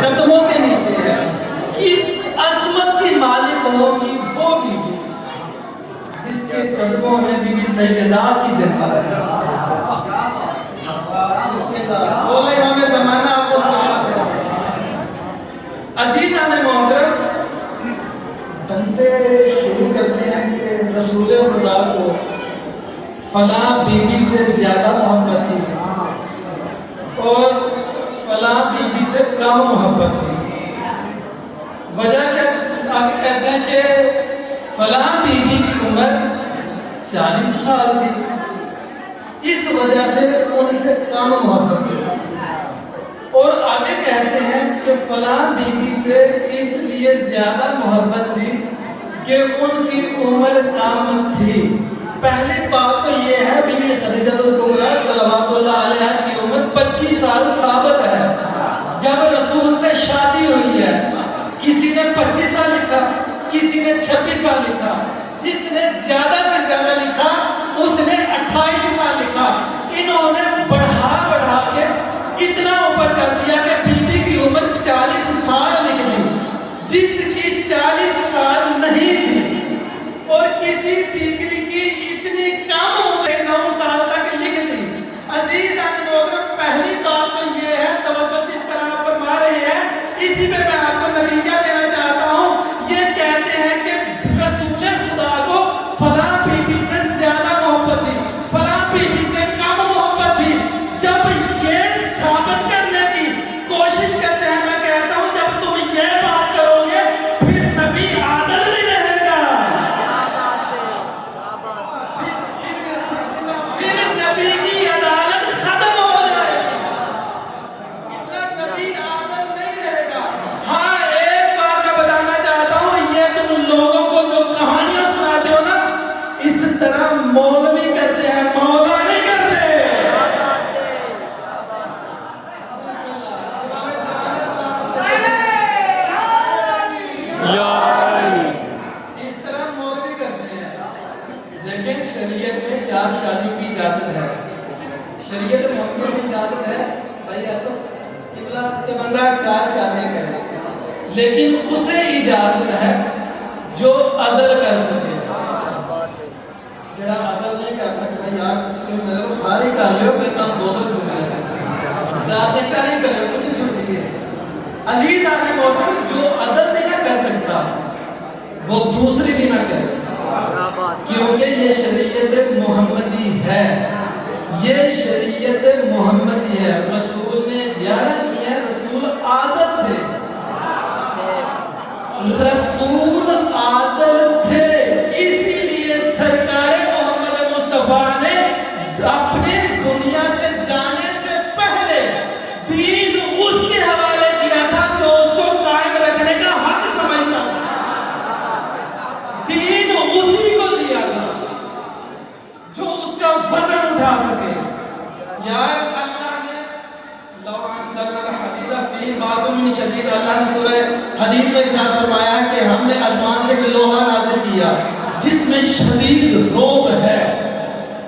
قدموں کے نیچے ہے. کس عظمت کی مالک ہوگی وہ بیوی جس کے قدموں میں بی بی سیدہ کی جنت ہے. بولے امام زمانہ آپ کو سلام ہے. عزیزان محترم، بندے شروع کرتے ہیں کہ رسول خدا کو فلاں بی بی سے زیادہ محبت تھی اور فلاں بی بی سے کم محبت تھی. وجہ کیا؟ آگے کہتے ہیں کہ فلاں بی بی کی عمر 40 سال تھی، اس وجہ سے ان سے کم محبت تھی. اور آگے کہتے ہیں کہ فلاں بی بی سے اس لیے زیادہ محبت تھی کہ ان کی عمر کم تھی. پہلی بات تو یہ ہے بی بی خدیجہ الکبریٰ صلوات اللہ علیہا کی عمر 25 سال ثابت ہے. جب رسول سے شادی ہوئی ہے کسی نے 25 سال لکھا، کسی نے 26 سال لکھا، جس نے زیادہ سے زیادہ لکھا اس نے 28 سال لکھا. انہوں نے بڑھا کے اتنا اوپر کر دیا کہ بی بی کی عمر 40 سال لکھ دی جس کی 40 سال نہیں تھی، اور کسی بی بی کی اتنی کم عمر 9 سال تک لکھ دی. عزیز محترم، پہلی بات تو یہ ہے، توجہ جس طرح آپ فرما رہے ہیں اسی پہ میں آپ کو نتیجہ دینا چاہتا ہوں. یہ کہتے ہیں کہ رسول خدا کو فلاں بی بی سے زیادہ محبت تھی، فلاں بی بی سے کم محبت تھی. جب یہ ثابت کرنے کی کوشش کرتے ہیں، میں کہتا ہوں جب تم یہ بات کرو گے پھر نبی عادل نہیں رہے گا، پھر نبی کی عدالت ختم ہو جائے گی، نبی عادل نہیں رہے گا. ہاں ایک بات میں بتانا چاہتا ہوں، یہ تم لوگوں کو جو کہانیاں سناتے ہو نا، اس طرح مولوی کرتے ہیں، مولا نہیں کرتے. اس طرح مولوی کرتے ہیں. دیکھیں شریعت میں 4 شادی کی اجازت ہے، شریعت محمد کی اجازت ہے بھائی ایسا کہ بندہ 4 شادیاں کرے، لیکن اسے اجازت ہے جو عدل کر سکے. جڑا عدل نہیں کر سکتا یار میرے کو ساری کر لو پھر نہ دونوں چھوٹے ہیں، زیادہ چاہیے کرے تو نہیں چھوٹی ہے. عزیز آنے محترم، جو عدل نہیں نہ کر سکتا وہ دوسری بھی نہ کرے، کیونکہ یہ شریعت محمدی ہے، یہ شریعت محمدی ہے. رسول نے 11 کی ہے، رسول عادل تھے، رسول عادل تھے. اسی لیے سرکار محمد مصطفیٰ نے اپنے دنیا سے جانے سے پہلے دین اس کے حوالے کیا تھا جو اس کو قائم رکھنے کا حق سمجھتا تھا. دین اسی کو دیا تھا جو اس کا وزن اٹھا سکے. یار اللہ نے لو انزلنا الحدید فیہ باس شدید، اللہ نے سورہ حدید میں ارشاد فرمایا ہے کہ ہم نے آسمان سے ایک لوہا نازل کیا جس میں شدید روب ہے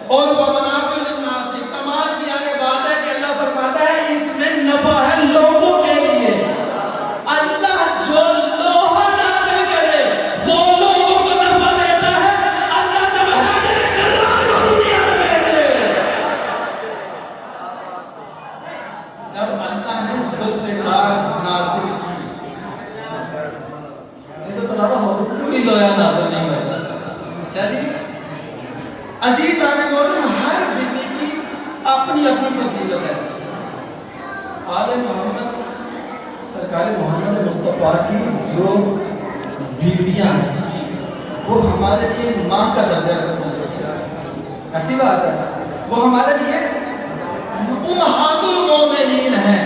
اور وہ منافع للناس. کمال کی آگے بات ہے کہ اللہ فرماتا ہے اس میں نفع ہے لوگوں کے لیے. اللہ جو لوہا نازل کرے وہ لوگوں کو نفع دیتا ہے. اللہ جب حاضر جلال کو دنیا میں بھیجے، جب اللہ نے ذوالفقار نازل کی، یہ تو تلاوہ ہو کوئی لوہا نازل نہیں ہوا. عزیز آنے محترم، ہر بیوی کی اپنی اپنی فضیلت ہے. آل محمد سرکار محمد مصطفیٰ کی جو بیویاں ہیں وہ ہمارے لیے ماں کا درجہ رکھتی ہیں. ایسی بات ہے، وہ ہمارے لیے امہات المومنین ہیں.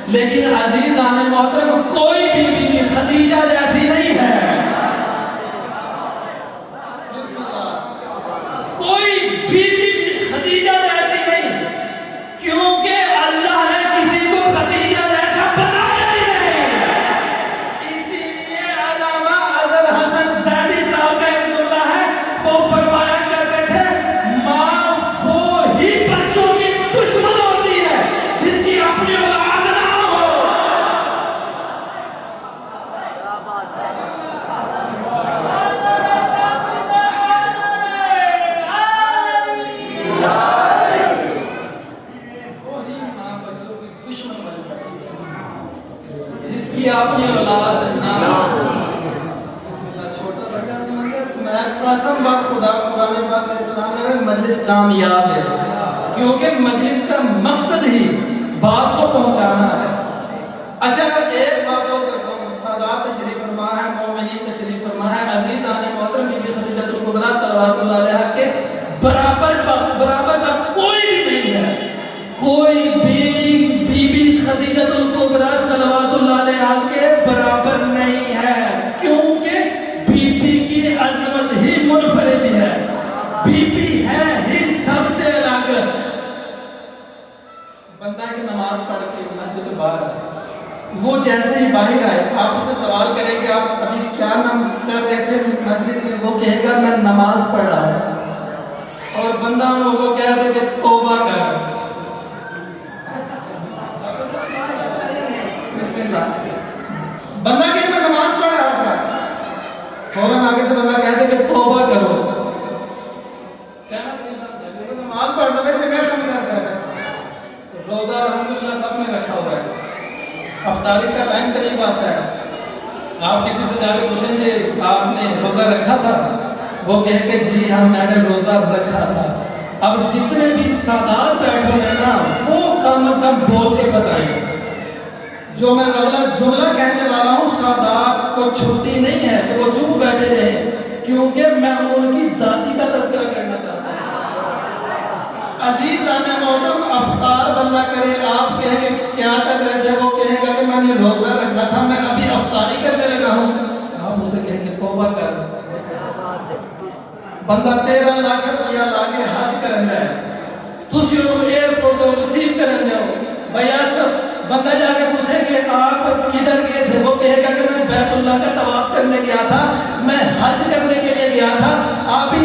لیکن عزیز آنے محترم، کوئی بھی بیوی خدیجہ جیسی نہیں ہے. کوئی بیوی بھی خدیجہ جیسی نہیں، کیونکہ اللہ نے کسی کو خدیجہ جیسا بنایا ہی نہیں. اسی لیے علامہ اظہر حسن زیدی صاحب کا ایک جملہ ہے، وہ فرمایا کرتے تھے ماں وہ ہی بچوں کی دشمن ہوتی ہے جس کی اپنی اولاد نہ ہو. جس کی اپنی اولاد نہ ہو۔ بسم اللہ، چھوٹا بچہ سمجھ گیا، میں قسم بات خدا قرآن پاک میں اسلام میں مجلس کامیاب ہے، کیونکہ مجلس کا مقصد ہی بات کو پہنچانا ہے۔ اچھا ایک بات اور کرتا ہوں، سادات تشریف فرما ہے، مومنین تشریف فرما ہے، عزیز آنے محترم بی بی خدیجہ الکبریٰ صلوات اللہ علیہا کے برابر کا کوئی بھی نہیں ہے، کوئی بھی بی بی خدیجہ الکبریٰ صلوات اللہ علیہا کے برابر نہیں ہے، کیونکہ بی بی کی عظمت ہی منفرد ہے، بی بی ہے ہی سب سے الگ۔ بندہ کی نماز پڑھ کے مسجد سے باہر آئے، وہ جیسے ہی باہر آئے آپ اسے سوال کریں کہ آپ ابھی کیا نام کر رہے تھے مسجد میں، وہ کہے گا میں نماز پڑھ رہا ہوں، اور بندہ وہ کہہ دے کہ توبہ کر۔ بسم اللہ، بندہ کہے میں نماز پڑھ رہا تھا، فوراً آگے سے بندہ کہہ دے کہ توبہ کرو، کہنا نہیں بات، نماز پڑھتا ہے سے کیا کم کرتا ہے؟ روزہ الحمدللہ سب نے رکھا ہوا ہے، افطاری کا ٹائم قریب آتا ہے، آپ کسی سے جا کے پوچھیں گے آپ نے روزہ رکھا تھا، وہ کہے کہ جی ہاں میں نے روزہ رکھا تھا۔ اب جتنے بھی سادات بیٹھے ہیں نا وہ کم از کم بول کے بتائیں، جو میں اگلا جملہ کہنے والا ہوں سادات کو چھٹی نہیں ہے کہ وہ چپ بیٹھے رہیں، کیونکہ میں ان کی دادی کا تذکرہ کرنا چاہتا ہوں۔ عزیز آنے محترم، افطار بندہ کرے، آپ کہیں گے کیا کر رہے تھے، وہ کہے گا کہ میں نے روزہ رکھا تھا، میں ابھی افطاری کرنے لگا ہوں، آپ اسے کہیں گے توبہ کر۔ بندہ 13 لاکھ روپیہ لا کے حج کرن جائے، تسی وہ ایئرپورٹ کو ریسیو کرن جاؤ، بھیا سب بندہ جا کے پوچھے کہ آپ کدھر گئے تھے، وہ کہے گا کہ میں بیت اللہ کا طواف کرنے گیا تھا، میں حج کرنے کے لیے گیا تھا، ابھی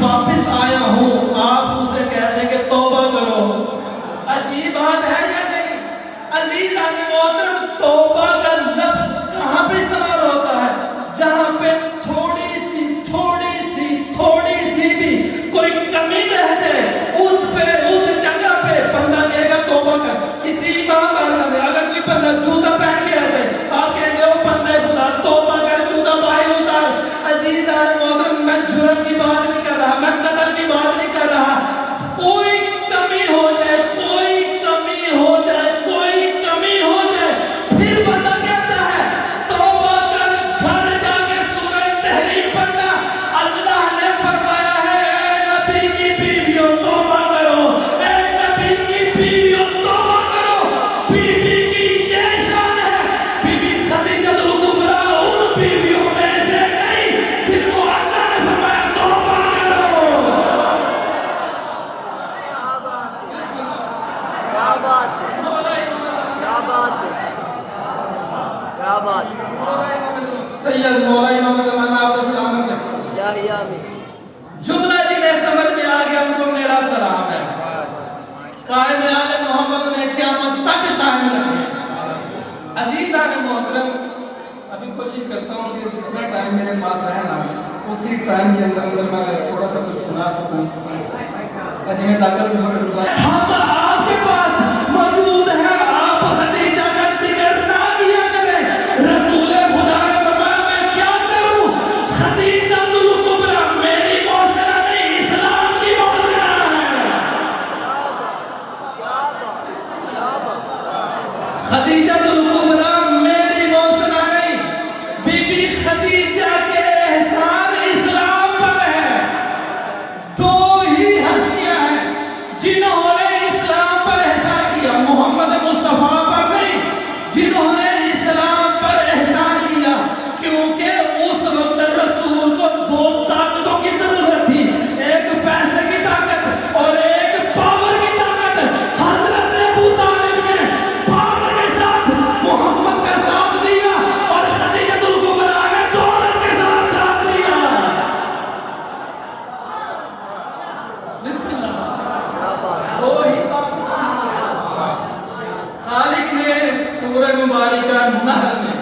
واپس آیا ہوں، آپ اسے کہتے ہیں کہ توبہ کرو۔ عجیب بات ہے یا نہیں؟ عزیز آنے محترم، توبہ کا لفظ کہاں پہ استعمال ہوتا ہے؟ جہاں پہ تھوڑی سی بھی کوئی کمی رہ جائے، اس جگہ پہ بندہ کہے گا توبہ کر۔ کسی امام بارگاہ میں اگر کوئی بندہ جوتا پہن کے آ جائے، آپ کہیں گے وہ بندہ خدا توبہ کر، جوتا باہر اتار۔ عزیز آنے محترم، میں جرم کی بات نہیں کر رہا، میں قتل کی بات نہیں کر رہا، کوئی کمی ہو جائے، پھر بندہ کہتا ہے توبہ کر، گھر جا کے سورہ تحریم پڑھنا۔ اللہ نے فرمایا ہے اے نبی کی بیویوں توبہ کرو، اے نبی کی بیویوں توبہ کرو۔ بی بی کی یہ شان ہے، بی بی خدیجہ الکبریٰ ان بیویوں میں سے نہیں جن کو اللہ نے فرمایا توبہ کرو۔ کیا بات سید مولا امام زمانہ آپ کو سلامت رکھیں۔ جملہ جنہیں سمجھ میں آ گیا ان کو میرا سلام ہے۔ قائم آل محمد نے قیامت تک قائم رکھے۔ عزیز آل محترم، ابھی کوشش کرتا ہوں کہ جتنا ٹائم میرے پاس ہے نا اسی ٹائم کے اندر میں تھوڑا سا کچھ سنا سکوں۔ اجمیر ذاکر کی مدد ہم آپ کے پاس موجود ہیں، آپ خدیجہ کا ذکر نہ کیا کریں۔ رسول خدا نے فرمایا میں کیا کروں؟ خدیجہ الکبریٰ میری موسرہ نہیں، اسلام کی موسرہ ہے۔ خدیجہ الکبریٰ میری موسرہ نہیں، بی بی خدیجہ کے احسان اسلام پر ہے۔ دو ہی ہستیاں ہیں جنہوں نے اسلام پر احسان کیا، محمد مصطفیٰ پر نہیں، جنہوں نے اسلام پر احسان کیا، کیونکہ اس وقت رسول کو دو طاقتوں کی ضرورت تھی، ایک پیسے کی طاقت اور ایک پاور کی طاقت۔ حضرت ابو طالب نے پاور کے ساتھ محمد کا ساتھ دیا اور خدیجہ الکبریٰ نے دولت کے ساتھ ساتھ دیا۔ بسم اللہ، دو ہی طاقت۔ خالق نے سورہ مبارکہ نحل میں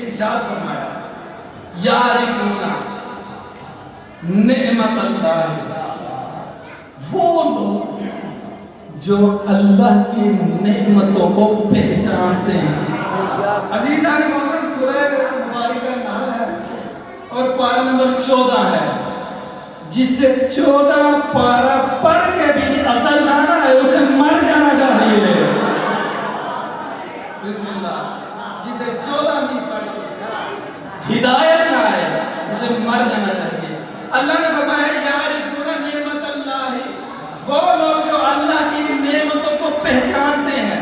ارشاد فرمایا یعرفون نعمت اللہ، وہ لوگ جو اللہ کی نعمتوں کو پہچانتے ہیں۔ عزیزان محترم، سورہ مبارکہ نحل ہے اور پارہ نمبر 14 ہے، جس سے 14 پارہ پڑھ کے بھی عقل نہ آئے اسے مر جانا چاہیے۔ بسم اللہ، جسے 14 نہیں پڑھ کے ہدایت نہ آئے اسے مر جانا چاہیے۔ اللہ نے فرمایا یعرفون نعمت اللہ، وہ لوگ جو اللہ کی نعمتوں کو پہچانتے ہیں،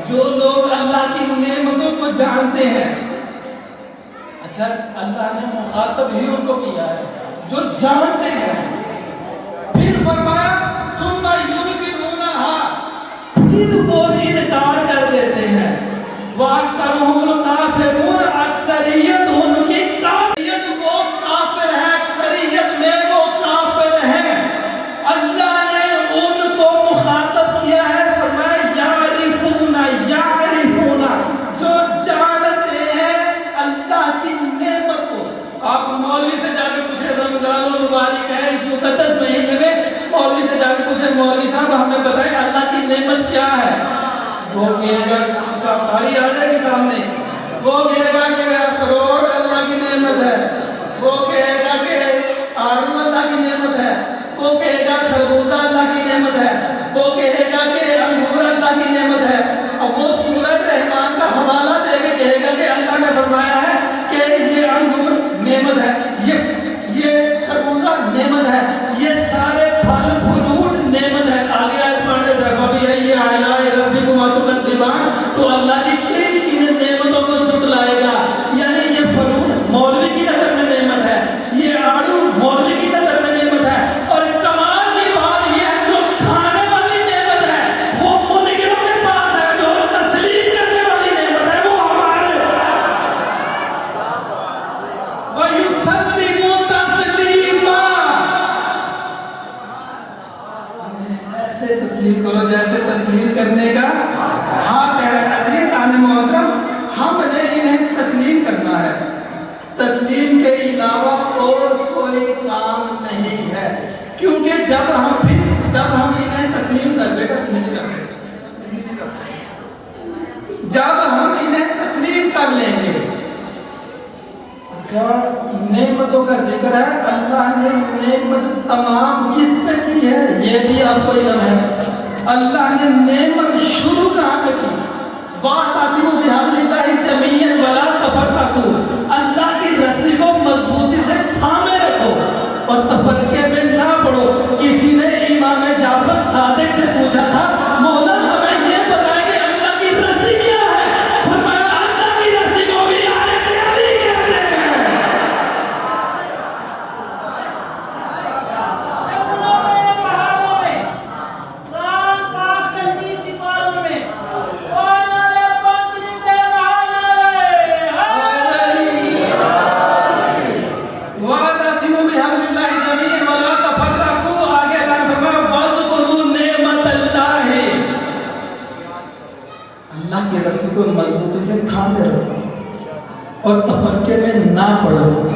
جو لوگ اللہ کی نعمتوں کو جانتے ہیں۔ اچھا، اللہ نے مخاطب ہی ان کو کیا ہے جو جانتے ہیں۔ پھر فرمایا ثم ينكرونها، پھر وہ انکار کر دیتے ہیں۔ وَأَكْثَرُهُمُ الْكَافِرُونَ، اکثریت ان کی کافریت، وہ کافر ہے، اکثریت میں وہ کافر ہیں۔ اللہ نے ان کو مخاطب کیا ہے، فرمایا یعرفون، یعرفون، جو جانتے ہیں اللہ کی نعمت کو۔ آپ مولوی سے جا کے پوچھیں، رمضان المبارک ہے، اس مقدس مہینے میں مولوی سے جا کے پوچھیں مولوی صاحب ہمیں بتائیں اللہ کی نعمت کیا ہے؟ وہ کہے گا، تاری آ جائے گی سامنے، وہ کہے گا کہ خروٹ اللہ کی نعمت ہے، وہ کہے گا کہ آڑو اللہ کی نعمت ہے، وہ کہے گا خربوزہ اللہ کی نعمت ہے، وہ کہے گا کہ انگور اللہ کی نعمت ہے۔ اب وہ سورۃ رحمان کا حوالہ دے کے کہے گا کہ اللہ نے فرمایا ہے کہ یہ انگور نعمت ہے، یہ خربوزہ نعمت ہے، یہ سارے پھل فروٹ نعمت ہے۔ آگے آیت پڑھ کے دیکھو بھی ہے یہ آلاء ربکما تکذبان، تو اللہ کی کن نعمتوں کو جھٹلائے گا؟ یعنی یہ فروٹ مولوی کی نظر میں نعمت ہے، یہ آڑو مولوی کی نظر میں نعمت ہے، اور کمال کی بات یہ ہے جو کھانے والی نعمت ہے وہ منکروں کے پاس ہے، جو تسلیم کرنے والی نعمت ہے وہ ہمارے۔ وَيُسَلِّمُ تَسْلِيمًا، ایسے تسلیم کرو جیسے تسلیم کرنے کا حق ہے۔ عزیزان محترم، ہم نے انہیں تسلیم کرنا ہے، تسلیم کے علاوہ اور کوئی کام نہیں ہے، کیونکہ جب ہم انہیں تسلیم کر لیں گے، جب ہم انہیں تسلیم کر لیں گے۔ اچھا، نعمتوں کا ذکر ہے، اللہ نے نعمت تمام کس پہ کی ہے یہ بھی آپ کو علم ہے۔ اللہ نے نعمت شروع کہاں پہ کی؟ وَاعْتَصِمُوا بِحَبْلِ اللَّهِ جَمِيعًا وَلَا تَفَرَّقُوا، اللہ کی رسی کو مضبوطی سے تھامے رکھو اور تفرقے میں نہ پڑو۔ کسی نے امام جعفر صادق سے پوچھا تھا مولا ہمیں یہ بتائیں کہ اللہ کی رسی کیا ہے؟ فرمایا اللہ کی رسی کو بھی آیت علی کہتے ہیں۔ اللہ کی رسی کو مضبوطی سے تھامے رکھو اور تفرقے میں نہ پڑو۔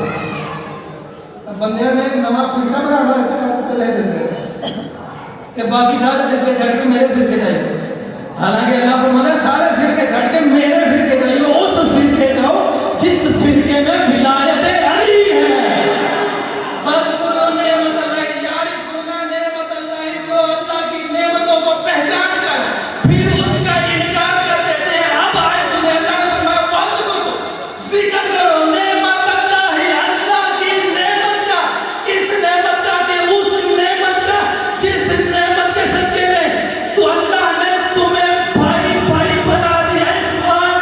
بندیاں نے نماز فرقہ بنا رہتا ہے، تو کہہ دیتے ہیں کہ باقی سارے فرقے چھڑ کے میرے فرقے جائیے، حالانکہ اللہ فرماتا ہے سارے فرقے چھڑ کے میرے فرقے جائیے، اس فرقے جاؤ جس فرقے میں ولایت علی ہے۔ اذکروا نعمت اللہ، یعرفون نعمت اللہ، جو اللہ کی نعمتوں کو پہچان کر پھر اس کا انکار کر دیتے ہیں۔ اب آئے سنیں، اللہ نے فرمایا واذکروا، ذکر کرو نعمت اللہ، اللہ کی نعمت کا۔ کس نعمت کا؟ کہ اس نعمت کا جس نعمت کے صدقے میں تو اللہ نے تمہیں بھائی بھائی بنا دیا، اخوان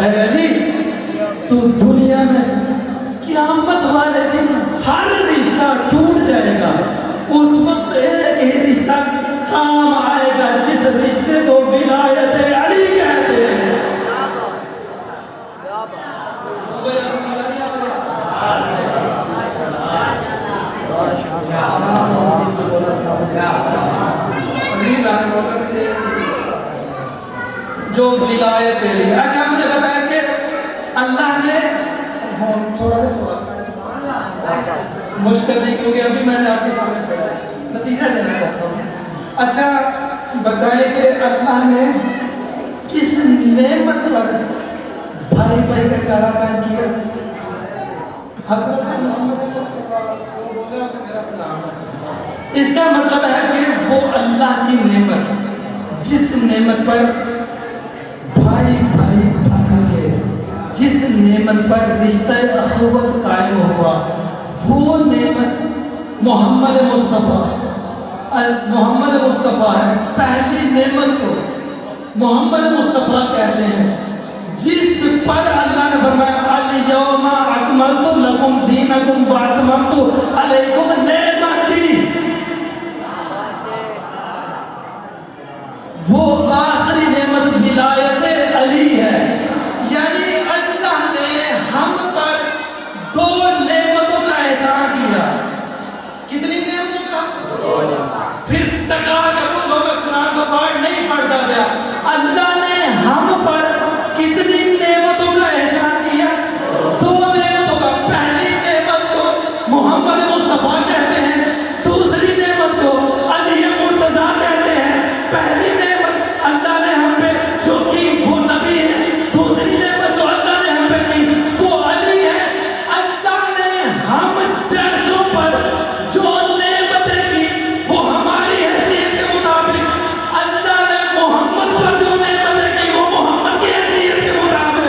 اے علی تو دنیا میں قیامت والے دن ہر رشتہ ٹوٹ جائے گا, اس وقت ایک ہی رشتہ کام آئے گا جس رشتے کو ولایت علی کہتے ہیں. جو ولایت علی. اچھا مجھے بتائیں کہ اللہ نے تھوڑا مشکل نہیں, کیونکہ ابھی میں نے آپ کے سامنے پڑھا ہے, نتیجہ دینا چاہتا ہوں. اچھا بتائیں کہ اللہ نے کس نعمت پر بھائی بھائی کا چارہ قائم کیا؟ حضرت محمد اس کا مطلب ہے کہ وہ اللہ کی نعمت, جس نعمت پر بھائی بھائی بھائی گئے, جس نعمت پر رشتہ اخوت قائم ہوا, وہ نعمت محمد مصطفیٰ ہے. پہلی نعمت کو محمد مصطفیٰ کہتے ہیں, جس پر اللہ نے فرمایا الیوم اکملت لکم دینکم واتممت علیکم نعمتی. وہ آخری نعمت ولایت علی ہے. یعنی اللہ نے ہم پر دو نعمتوں کا احسان کیا. کتنی نعمتوں کا؟ پھر تکا کرو میں قرآن کا پارٹ نہیں پڑھتا گیا. اللہ نے ہم پر کتنی نعمتوں کا احسان کیا؟ دو نعمتوں کا. پہلی نعمت کو محمد مصطفیٰ کہتے ہیں, دوسری نعمت کو علی مرتضیٰ کہتے ہیں. پہلی نعمت اللہ نے ہم پہ جو کی وہ نبی ہے, دوسری نعمت جو اللہ نے ہم پہ کی وہ علی ہے. اللہ نے ہم جیسوں پر جو نعمتیں کی وہ ہماری حیثیت کے مطابق, اللہ نے محمد پر جو نعمتیں کی وہ محمد کی حیثیت کے مطابق.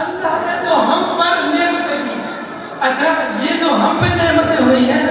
اللہ نے جو ہم پر نعمتیں کی. اچھا یہ جو ہم پہ نعمتیں ہوئی ہیں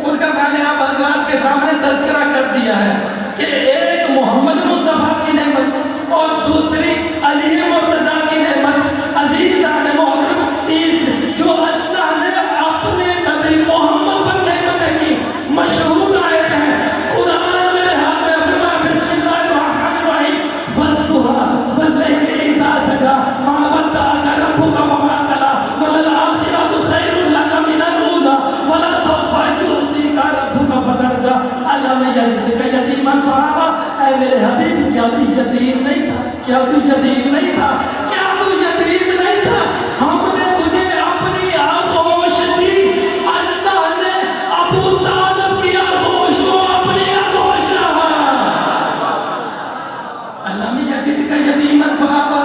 ان کا میں نے آپ حضرات کے سامنے تذکرہ کر دیا ہے کہ ایک محمد مصطفیٰ کی نعمت اور دوسری علی مرتضیٰ کی نعمت. عزیزان محترم, تیس جو اللہ نے اپنے نبی محمد پر نعمتیں کی مشہور آیت ہیں. قرآن میرے ہاتھ میں فرمایا بسم اللہ الرحمن الرحیم والضحیٰ واللیل اذا سجی ما ودعک ربک وما قلی وللآخرۃ خیر لک من الأولی ولسوف یعطیک ربک فترضی الم یجدک یتیما فآوی. اے میرے حبیب کیا تو یتیم نہیں تھا؟ کیا تو یتیم نہیں تھا؟ کیا تو یتیم نہیں تھا؟ ہم نے تجھے اپنی آغوش دی. اللہ نے ابو طالب کی آغوش کو اپنی آغوش رہا. اللہ میں یتیم کا یتیمن فآوی.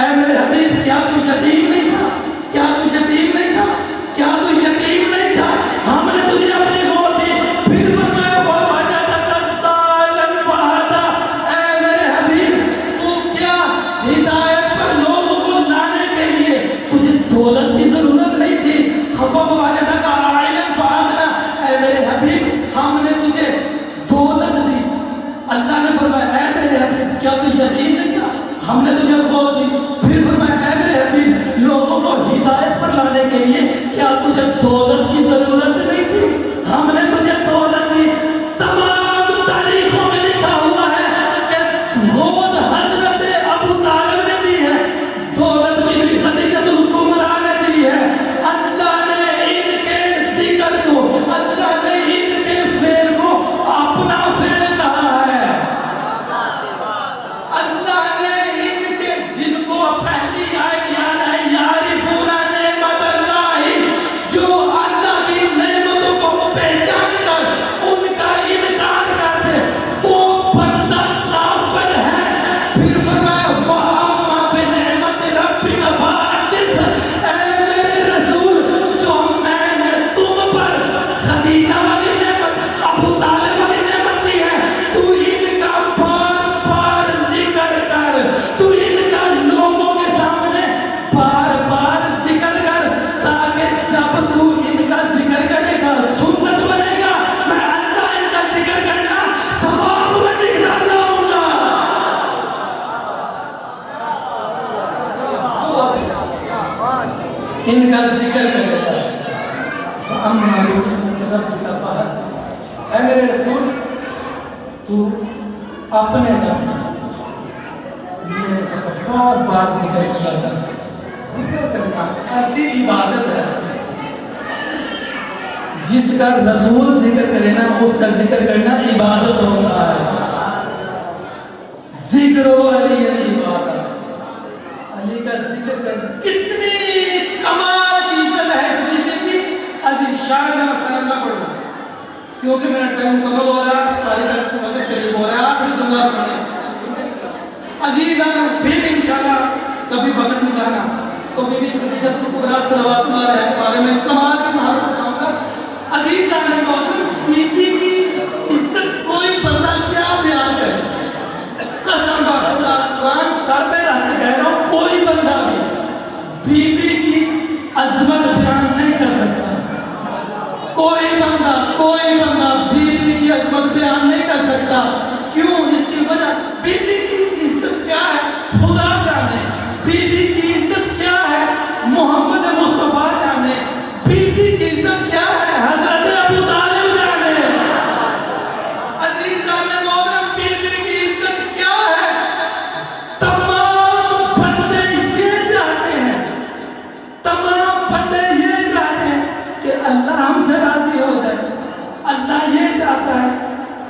اے میرے حبیب کیا تو یتیم نہیں تھا؟ کیا تو یتیم نہیں تھا؟ کیا تو یتیم نہیں تھا؟ ہم نے تجھے اپنی گود دی. پھر فرمایا ووجدک ضالا فہدی. اے میرے حبیب تو کیا ہدایت پر لوگوں کو لانے کے لیے تجھے دولت کی ضرورت نہیں تھی؟ ووجدک عائلا فاغنی. اے میرے حبیب ہم نے تجھے دولت دی. اللہ نے فرمایا اے میرے حبیب کیا تو یتیم نہیں تھا؟ ہم نے تجھے گود دی. پھر فرمایا اے میرے حبیب لوگوں کو ہدایت پر لانے کے لیے کیا تجھے دولت کی ضرورت نہیں تھی؟ ہم نے تجھے دولت دی. تمام تاریخوں میں لکھا ہوا ہے کہ گود حضرت ابو طالب نے دی ہے, دولت بی خدیجہ الکبریٰ نے دی ہے. اللہ نے ان کے ذکر کو, اللہ نے ان کے فعل کو اپنا فعل کہا ہے. اللہ نے ان کے جن کو پہلی آیت یاد ہے یعرفون نعمت اللہ, جو اللہ کی نعمتوں کو پہچان ان کا ذکر کرے گا. فَأَمَّا بِنِعْمَةِ رَبِّكَ فَحَدِّثْ. اے میرے رسول تو اپنے رب بار بار ذکر کیا کر. ذکر کرنا ایسی عبادت ہے جس کا رسول ذکر کرے نا اس کا ذکر کرنا عبادت ہوتا ہے. ذکر و علی عبادت. علی کا ذکر کرنا کتنی کمال کی عزت ہے اس ذکر کی. عزیز شاید میں مسائل نہ پڑھوں کیونکہ میرا ٹائم مکمل ہو رہا ہے, تاریخ وقت قریب ہو رہا ہے. آخری جملہ سنیں عزیزانا, پھر انشاءاللہ کبھی وقت ملانا تو بی بی خدیجہ کبریٰ صلوات اللہ علیہ کے بارے میں کمال کی مہارت بتاؤں گا. عزیزانا محترم, بی بی کی عزت کوئی بندہ کیا بیان کرے. قسم بخدا قرآن سر پہ رکھ کے کہہ رہا ہوں, کوئی بندہ بھی بی بی کی عظمت بیان نہیں کر سکتا. کوئی بندہ بی بی کی عظمت بیان نہیں کر سکتا. کیوں؟ اس کی وجہ بی بی کی عزت کیا ہے خدا جانے. بی بی کی عزت کیا ہے محمد مصطفیٰ جانے. بی بی کی عزت کیا ہے حضرت ابو طالب جانے. عزیزان محترم, بی بی کی عزت کیا ہے تمام بندے یہ چاہتے ہیں, کہ اللہ ہم سے راضی ہو جائے. اللہ یہ چاہتا ہے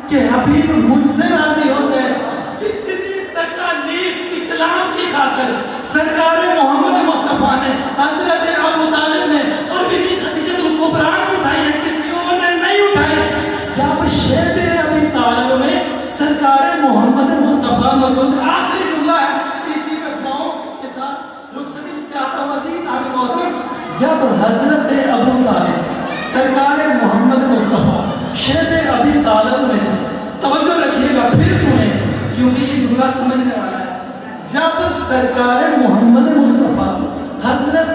کہ حبیب مجھ سے راضی ہو جائے. جتنی تکالیف اسلام کی خاطر سرکار محمد مصطفیٰ نے, حضرت ابو طالب نے اور بی بی خدیجہ کبریٰ نے اٹھائی ہیں, کسی اور نے نہیں اٹھائی. جب شیب ابی طالب میں سرکار محمد مصطفیٰ موجود. آخری جملہ ہے, اسی پہ دعاؤں کے ساتھ رخصتی چاہتا ہوں. عزیز آنے محترم, جب حضرت ابو طالب سرکار محمد مصطفیٰ شیب ابی طالب میں تھے, توجہ رکھیے گا پھر سنیں کیونکہ یہ جملہ سمجھنے والا ہے. جب سرکار محمد مصطفیٰ حضرت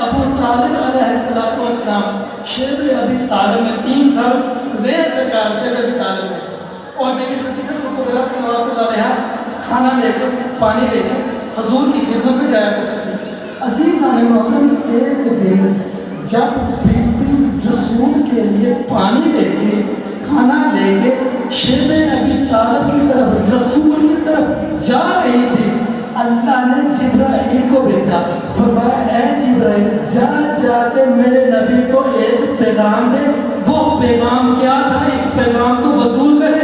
ابو طالب علیہ السلام شیب ابی طالب میں 3 سال رہے سرکار شیب ابی طالب میں, اور بی بی خدیجہ کبریٰ صلوات اللہ علیہا کھانا لے کے پانی لے کے حضور کی خدمت میں جایا کرتے تھے. عزیزان محترم, ایک دن جب بی بی رسول کے لیے پانی لے کے کھانا لے کے شیب ابی طالب کی طرف رسول کی طرف جا رہی تھی, اللہ نے جبرائیل کو بھیجا. فرمایا اے جبرائیل, جا کے میرے نبی کو ایک پیغام دے. وہ پیغام کیا تھا, اس پیغام کو وصول کرے